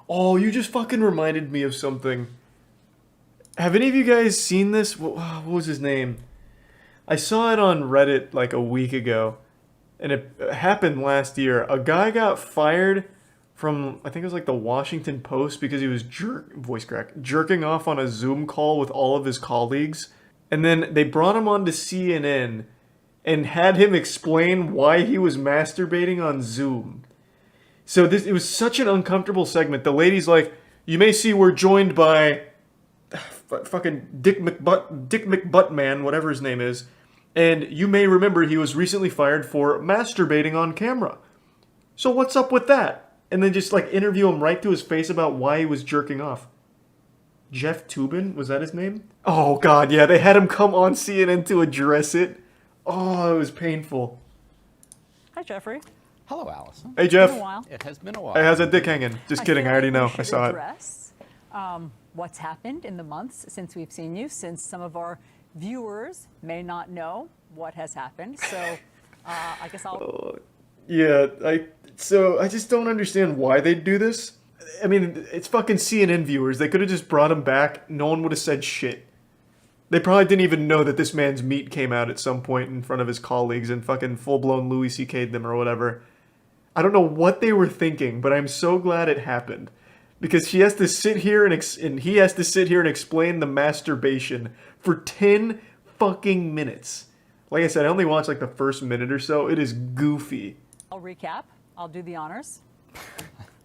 Oh, you just fucking reminded me of something. Have any of you guys seen this? What was his name? I saw it on Reddit like a week ago, and it happened last year. A guy got fired from, I think it was like the Washington Post, because he was jerking off on a Zoom call with all of his colleagues. And then they brought him on to CNN and had him explain why he was masturbating on Zoom. So it was such an uncomfortable segment. The lady's like, "You may see we're joined by fucking Dick McButtman, whatever his name is, and you may remember he was recently fired for masturbating on camera. So what's up with that?" And then just like interview him right to his face about why he was jerking off. Jeff Toobin, was that his name? Oh god, yeah, they had him come on CNN to address it. Oh, it was painful. Hi, Jeffrey. Hello, Allison. Hey, Jeff. It's been a while. It has been a while. Hey, how's that dick hanging? Just kidding, I already know. I saw it. Address, what's happened in the months since we've seen you, since some of our viewers may not know what has happened. So I guess I'll... Yeah, I just don't understand why they'd do this. I mean, it's fucking CNN viewers. They could have just brought him back. No one would have said shit. They probably didn't even know that this man's meat came out at some point in front of his colleagues and fucking full-blown Louis C.K'd them or whatever. I don't know what they were thinking, but I'm so glad it happened. Because she has to sit here and he has to sit here and explain the masturbation for 10 fucking minutes. Like I said, I only watched like the first minute or so. It is goofy. I'll recap. I'll do the honors.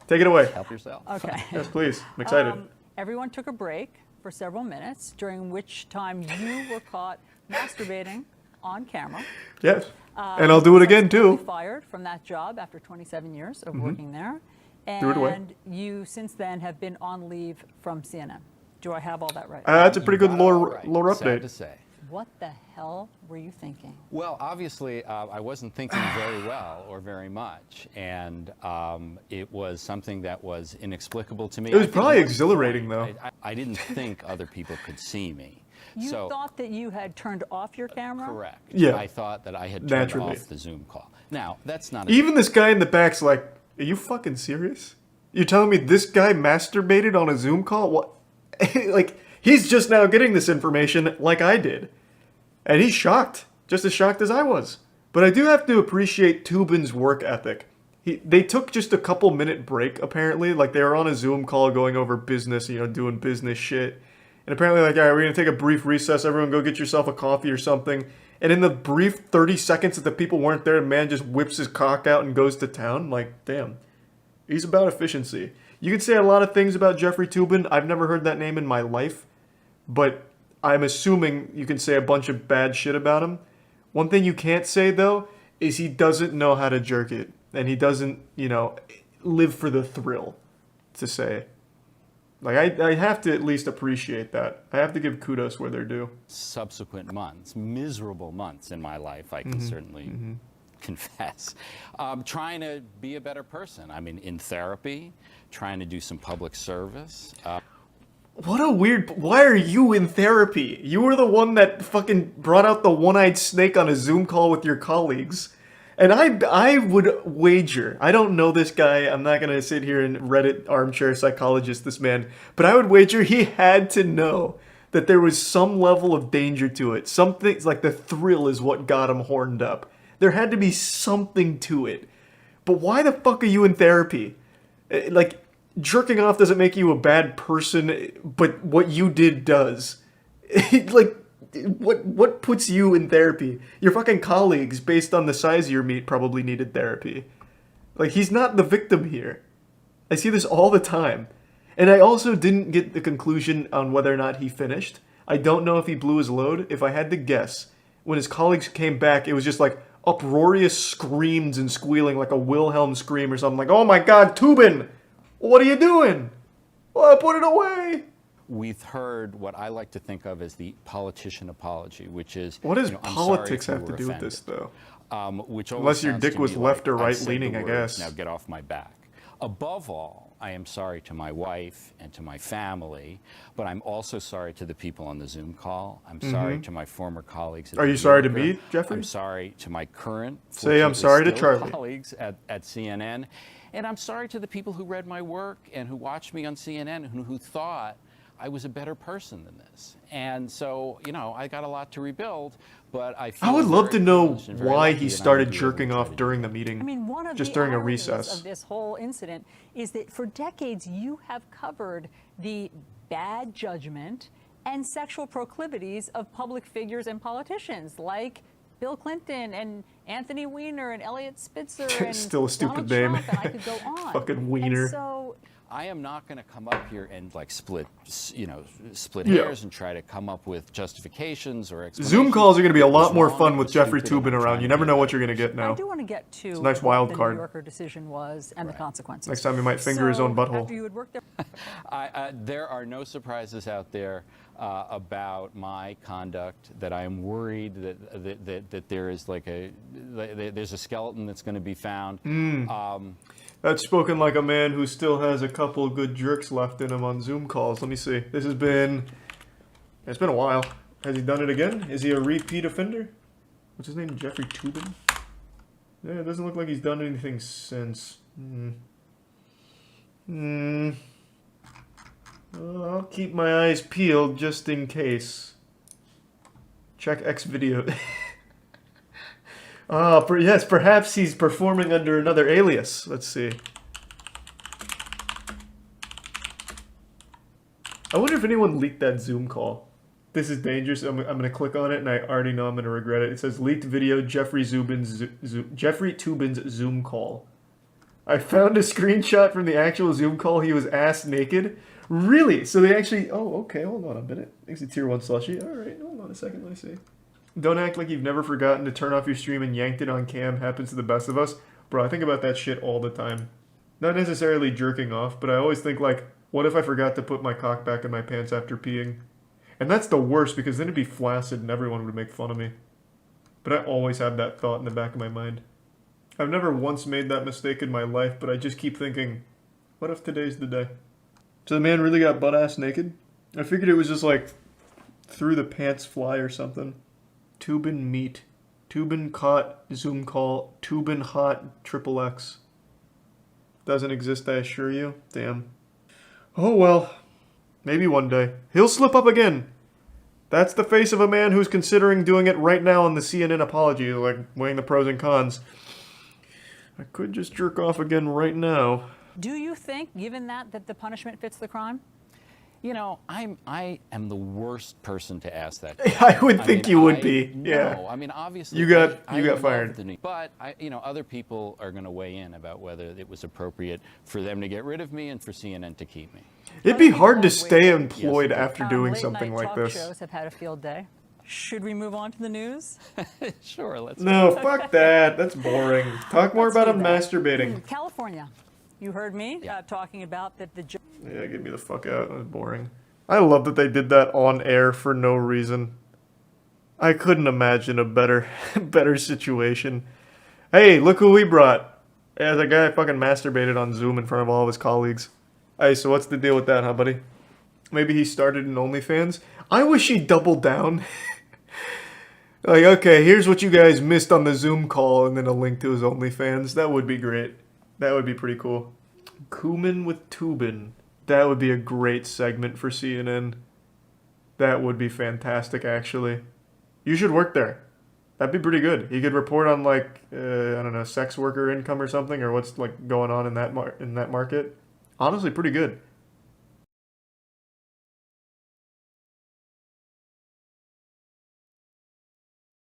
Take it away. Help yourself. Okay. Yes, please. I'm excited. Everyone took a break for several minutes, during which time you were caught masturbating on camera. Yes. And I'll do it again, too. Fired from that job after 27 years of working there. Threw it away. And you, since then, have been on leave from CNN. Do I have all that right? That's a pretty good lore Sad to update. say. What the hell were you thinking? Well, obviously, I wasn't thinking very well or very much, and it was something that was inexplicable to me. It was probably exhilarating, though. I didn't think other people could see me. You thought that you had turned off your camera? Correct. Yeah. I thought that I had turned Naturally. off the Zoom call. Now, that's not... Even this guy in the back's like, "Are you fucking serious? You're telling me this guy masturbated on a Zoom call? What?" Like, he's just now getting this information like I did. And he's shocked. Just as shocked as I was. But I do have to appreciate Toobin's work ethic. They took just a couple minute break, apparently. Like, they were on a Zoom call going over business, doing business shit. And apparently, like, all right, we're going to take a brief recess. Everyone go get yourself a coffee or something. And in the brief 30 seconds that the people weren't there, the man just whips his cock out and goes to town. Like, damn. He's about efficiency. You can say a lot of things about Jeffrey Toobin. I've never heard that name in my life. But I'm assuming you can say a bunch of bad shit about him. One thing you can't say, though, is he doesn't know how to jerk it. And he doesn't, live for the thrill, to say. Like, I have to at least appreciate that. I have to give kudos where they're due. Subsequent months, miserable months in my life, I can certainly confess. Trying to be a better person. I mean, in therapy, trying to do some public service. What a weird... Why are you in therapy? You were the one that fucking brought out the one-eyed snake on a Zoom call with your colleagues. And I would wager... I don't know this guy. I'm not going to sit here and Reddit armchair psychologist this man. But I would wager he had to know that there was some level of danger to it. Something like the thrill is what got him horned up. There had to be something to it. But why the fuck are you in therapy? Like... Jerking off doesn't make you a bad person, but what you did does. Like, what puts you in therapy? Your fucking colleagues, based on the size of your meat, probably needed therapy. Like, he's not the victim here. I see this all the time. And I also didn't get the conclusion on whether or not he finished. I don't know if he blew his load. If I had to guess, when his colleagues came back, it was just like uproarious screams and squealing, like a Wilhelm scream or something. Like, "Oh my god, Toobin! What are you doing? Well, put it away." We've heard what I like to think of as the politician apology, which is... What does I'm politics sorry if have you to were do with this, though? Which Unless your sounds dick to was me left like, or "I right said leaning, the I word, guess. Now get off my back." Above all, I am sorry to my wife and to my family, but I'm also sorry to the people on the Zoom call. I'm sorry to my former colleagues. Are you sorry to me, Jeffrey? I'm sorry to my current, Say I'm sorry to fortunately still Charlie. colleagues at CNN. And I'm sorry to the people who read my work and who watched me on CNN and who thought I was a better person than this. And so, you know, I got a lot to rebuild, but I feel I would love very to know privileged and very why lucky he that I'm started gonna be able to jerking try off to do during that. the meeting. I mean, one of just the during a ironies recess. of this whole incident is that for decades you have covered the bad judgment and sexual proclivities of public figures and politicians like Bill Clinton and Anthony Weiner and Elliot Spitzer and Still a stupid Donald name. Trump, and I could go on. Fucking Weiner. And so I am not going to come up here and like split Yeah. hairs and try to come up with justifications or explanations. Zoom calls are going to be a lot As more long fun as with it's Jeffrey stupid and Toobin I'm around. trying You to never be know a what better you're going to get I now. do want to get to a nice what wild the card. New Yorker decision was and the consequences. Next time you might finger his own butthole. After you had worked there. There are no surprises out there about my conduct. That I am worried that there is like there's a skeleton that's going to be found. That's spoken like a man who still has a couple good jerks left in him on Zoom calls. Let me see. It's been a while. Has he done it again? Is he a repeat offender? What's his name? Jeffrey Toobin? Yeah, it doesn't look like he's done anything since. I'll keep my eyes peeled just in case. Check X video. Yes, perhaps he's performing under another alias. Let's see. I wonder if anyone leaked that Zoom call. This is dangerous. I'm going to click on it, and I already know I'm going to regret it. It says, leaked video, Jeffrey Toobin's Zoom call. I found a screenshot from the actual Zoom call. He was ass naked. Really? So they actually... Oh, okay. Hold on a minute. Thanks to Tier 1 Slushy. All right. Hold on a second. Let me see. Don't act like you've never forgotten to turn off your stream and yanked it on cam. Happens to the best of us. Bro, I think about that shit all the time. Not necessarily jerking off, but I always think like, what if I forgot to put my cock back in my pants after peeing? And that's the worst because then it'd be flaccid and everyone would make fun of me. But I always have that thought in the back of my mind. I've never once made that mistake in my life, but I just keep thinking, what if today's the day? So the man really got butt-ass naked? I figured it was just like through the pants fly or something. Toobin meet. Toobin caught Zoom call. Toobin hot XXX. Doesn't exist, I assure you. Damn. Oh well. Maybe one day. He'll slip up again. That's the face of a man who's considering doing it right now on the CNN apology, like weighing the pros and cons. I could just jerk off again right now. Do you think, given that the punishment fits the crime? You know, I am the worst person to ask that. I would think you would be. Yeah. No, I mean, obviously, You got love fired. But other people are going to weigh in about whether it was appropriate for them to get rid of me and for CNN to keep me. It'd be hard to stay employed after doing Late something night like talk this. shows have had a field day. Should we move on to the news? Sure, let's. No, fuck that. That's boring. Talk more about him masturbating. California. You heard me talking about that the Yeah, get me the fuck out. That was boring. I love that they did that on air for no reason. I couldn't imagine a better situation. Hey, look who we brought. Yeah, that guy fucking masturbated on Zoom in front of all of his colleagues. Hey, so what's the deal with that, huh, buddy? Maybe he started an OnlyFans? I wish he doubled down. Like, okay, here's what you guys missed on the Zoom call, and then a link to his OnlyFans. That would be great. That would be pretty cool. Cumin with Toobin. That would be a great segment for CNN. That would be fantastic, actually. You should work there. That'd be pretty good. You could report on, like, I don't know, sex worker income or something, or what's, like, going on in that market. Honestly, pretty good.